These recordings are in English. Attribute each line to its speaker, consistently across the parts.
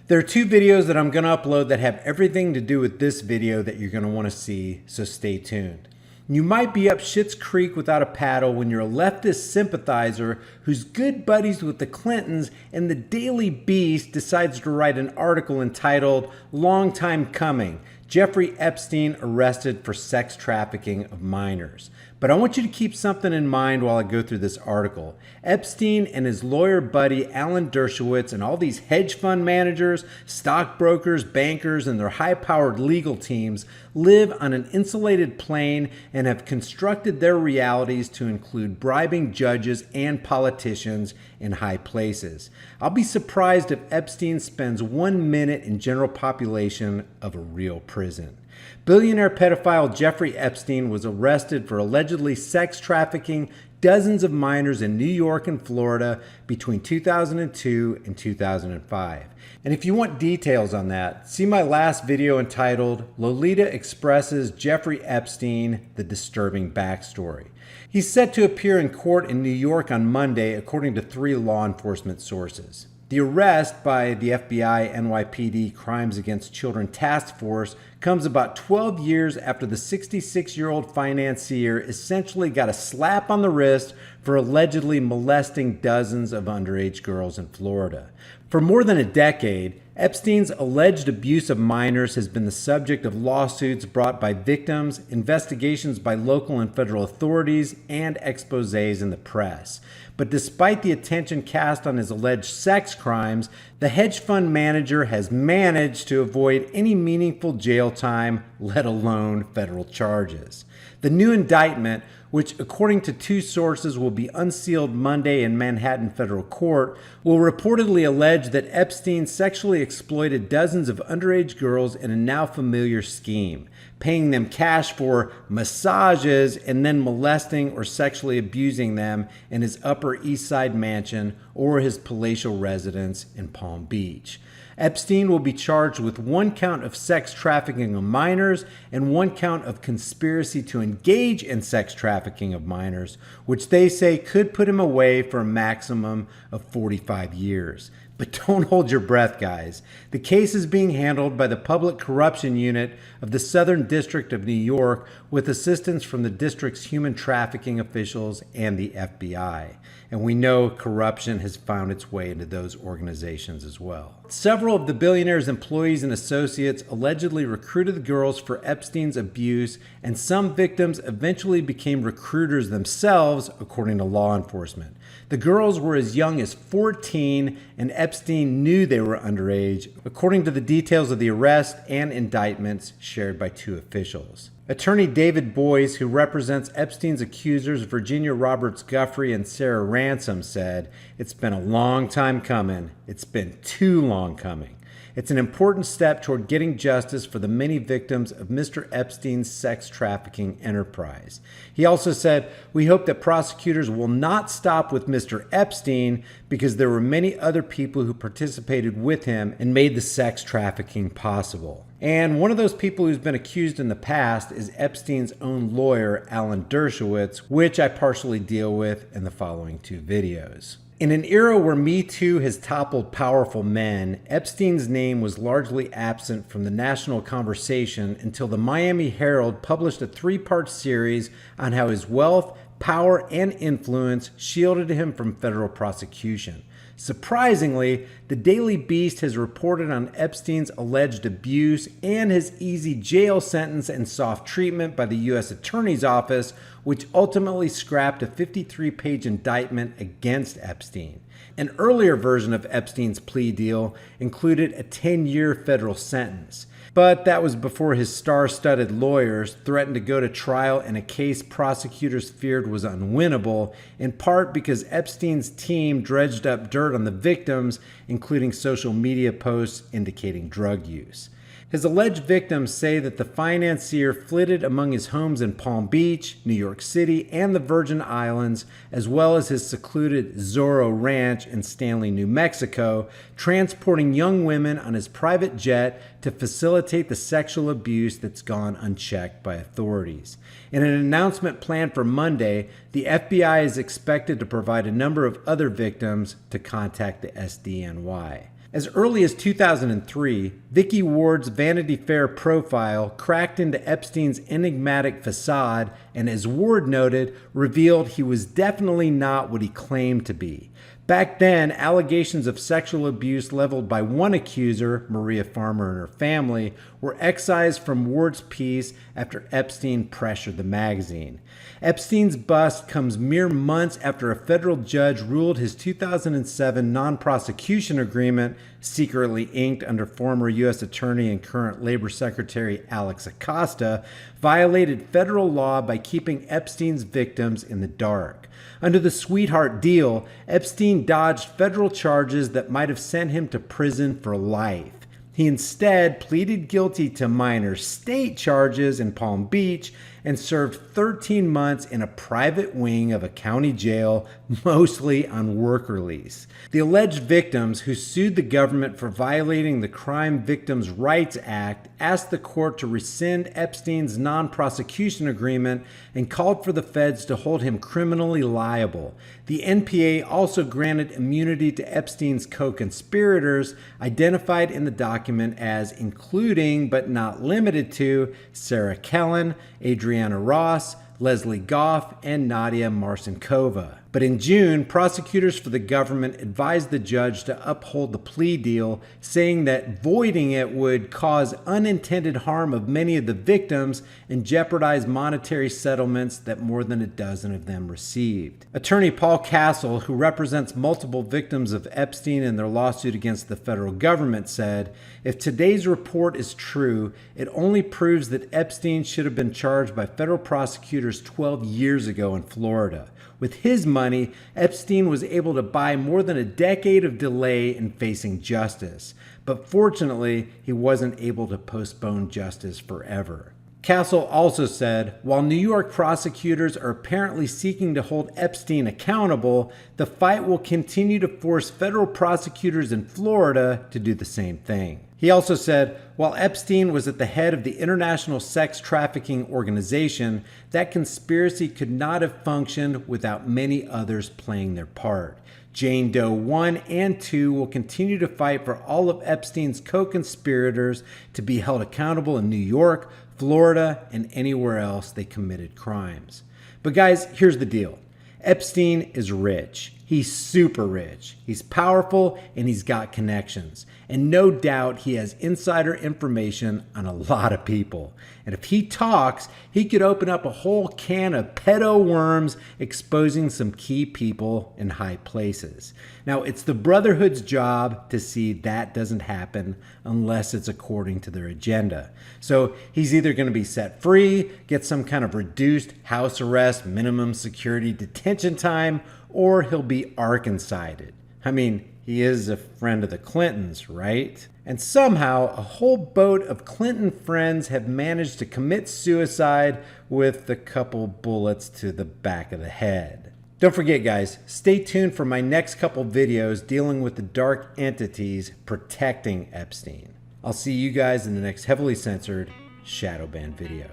Speaker 1: There are two videos that I'm going to upload that have everything to do with this video that you're going to want to see, so stay tuned. You might be up Schitt's Creek without a paddle when you're a leftist sympathizer who's good buddies with the Clintons, and the Daily Beast decides to write an article entitled "Long Time Coming: Jeffrey Epstein Arrested for Sex Trafficking of Minors." But I want you to keep something in mind while I go through this article. Epstein and his lawyer buddy Alan Dershowitz and all these hedge fund managers, stockbrokers, bankers, and their high-powered legal teams live on an insulated plane and have constructed their realities to include bribing judges and politicians in high places. I'll be surprised if Epstein spends 1 minute in general population of a real prison. Billionaire pedophile Jeffrey Epstein was arrested for allegedly sex trafficking dozens of minors in New York and Florida between 2002 and 2005. And if you want details on that, see my last video entitled "Lolita Expresses Jeffrey Epstein, the Disturbing Backstory." He's set to appear in court in New York on Monday, according to 3 law enforcement sources. The arrest by the FBI NYPD Crimes Against Children Task Force comes about 12 years after the 66-year-old financier essentially got a slap on the wrist for allegedly molesting dozens of underage girls in Florida. For more than a decade, Epstein's alleged abuse of minors has been the subject of lawsuits brought by victims, investigations by local and federal authorities, and exposés in the press. But despite the attention cast on his alleged sex crimes, the hedge fund manager has managed to avoid any meaningful jail time, let alone federal charges. The new indictment, which according to 2 sources will be unsealed Monday in Manhattan federal court, will reportedly allege that Epstein sexually exploited dozens of underage girls in a now familiar scheme, paying them cash for massages and then molesting or sexually abusing them in his Upper East Side mansion or his palatial residence in Palm Beach. Epstein will be charged with 1 count of sex trafficking of minors and 1 count of conspiracy to engage in sex trafficking of minors, which they say could put him away for a maximum of 45 years. But don't hold your breath, guys. The case is being handled by the Public Corruption Unit of the Southern District of New York with assistance from the district's human trafficking officials and the FBI. And we know corruption has found its way into those organizations as well. Several of the billionaire's employees and associates allegedly recruited the girls for Epstein's abuse, and some victims eventually became recruiters themselves, according to law enforcement. The girls were as young as 14, and Epstein knew they were underage, according to the details of the arrest and indictments shared by 2 officials. Attorney David Boyce, who represents Epstein's accusers Virginia Roberts Guffrey and Sarah Ransom, said, "It's been a long time coming. It's been too long coming. It's an important step toward getting justice for the many victims of Mr. Epstein's sex trafficking enterprise." He also said, "We hope that prosecutors will not stop with Mr. Epstein because there were many other people who participated with him and made the sex trafficking possible." And one of those people who's been accused in the past is Epstein's own lawyer, Alan Dershowitz, which I partially deal with in the following 2 videos. In an era where Me Too has toppled powerful men, Epstein's name was largely absent from the national conversation until the Miami Herald published a 3-part series on how his wealth, power, and influence shielded him from federal prosecution. Surprisingly, the Daily Beast has reported on Epstein's alleged abuse and his easy jail sentence and soft treatment by the U.S. Attorney's Office, which ultimately scrapped a 53-page indictment against Epstein. An earlier version of Epstein's plea deal included a 10-year federal sentence. But that was before his star-studded lawyers threatened to go to trial in a case prosecutors feared was unwinnable, in part because Epstein's team dredged up dirt on the victims, including social media posts indicating drug use. His alleged victims say that the financier flitted among his homes in Palm Beach, New York City, and the Virgin Islands, as well as his secluded Zorro Ranch in Stanley, New Mexico, transporting young women on his private jet to facilitate the sexual abuse that's gone unchecked by authorities. In an announcement planned for Monday, the FBI is expected to provide a number of other victims to contact the SDNY. As early as 2003, Vicky Ward's Vanity Fair profile cracked into Epstein's enigmatic facade and, as Ward noted, revealed he was definitely not what he claimed to be. Back then, allegations of sexual abuse leveled by one accuser, Maria Farmer and her family, were excised from Ward's piece after Epstein pressured the magazine. Epstein's bust comes mere months after a federal judge ruled his 2007 non-prosecution agreement, secretly inked under former U.S. Attorney and current Labor Secretary Alex Acosta, violated federal law by keeping Epstein's victims in the dark. Under the sweetheart deal, Epstein dodged federal charges that might have sent him to prison for life. He instead pleaded guilty to minor state charges in Palm Beach and served 13 months in a private wing of a county jail, mostly on work release. The alleged victims, who sued the government for violating the Crime Victims' Rights Act, asked the court to rescind Epstein's non-prosecution agreement and called for the feds to hold him criminally liable. The NPA also granted immunity to Epstein's co-conspirators, identified in the document as including but not limited to Sarah Kellen, Adriana Ross, Leslie Goff, and Nadia Marcinkova. But in June, prosecutors for the government advised the judge to uphold the plea deal, saying that voiding it would cause unintended harm of many of the victims and jeopardize monetary settlements that more than a dozen of them received. Attorney Paul Castle, who represents multiple victims of Epstein in their lawsuit against the federal government, said, "If today's report is true, it only proves that Epstein should have been charged by federal prosecutors 12 years ago in Florida. With his money, Epstein was able to buy more than a decade of delay in facing justice. But fortunately, he wasn't able to postpone justice forever." Castle also said, while New York prosecutors are apparently seeking to hold Epstein accountable, the fight will continue to force federal prosecutors in Florida to do the same thing. He also said, while Epstein was at the head of the international sex trafficking organization, that conspiracy could not have functioned without many others playing their part. Jane Doe 1 and 2 will continue to fight for all of Epstein's co-conspirators to be held accountable in New York, Florida, and anywhere else they committed crimes. But guys, here's the deal. Epstein is rich. He's super rich. He's powerful and he's got connections. And no doubt he has insider information on a lot of people. And if he talks, he could open up a whole can of pedo worms, exposing some key people in high places. Now, it's the Brotherhood's job to see that doesn't happen unless it's according to their agenda. So he's either going to be set free, get some kind of reduced house arrest, minimum security detention time, or he'll be Arkancided. I mean, he is a friend of the Clintons, right? And somehow a whole boat of Clinton friends have managed to commit suicide with a couple bullets to the back of the head. Don't forget, guys, stay tuned for my next couple videos dealing with the dark entities protecting Epstein. I'll see you guys in the next heavily censored shadow ban video.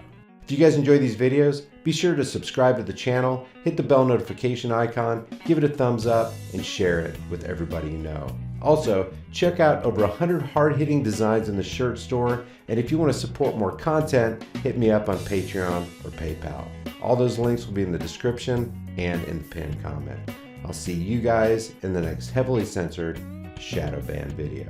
Speaker 1: If you guys enjoy these videos, be sure to subscribe to the channel, hit the bell notification icon, give it a thumbs up, and share it with everybody you know. Also, check out over 100 hard-hitting designs in the shirt store, and if you want to support more content, hit me up on Patreon or PayPal. All those links will be in the description and in the pinned comment. I'll see you guys in the next heavily censored shadow ban video.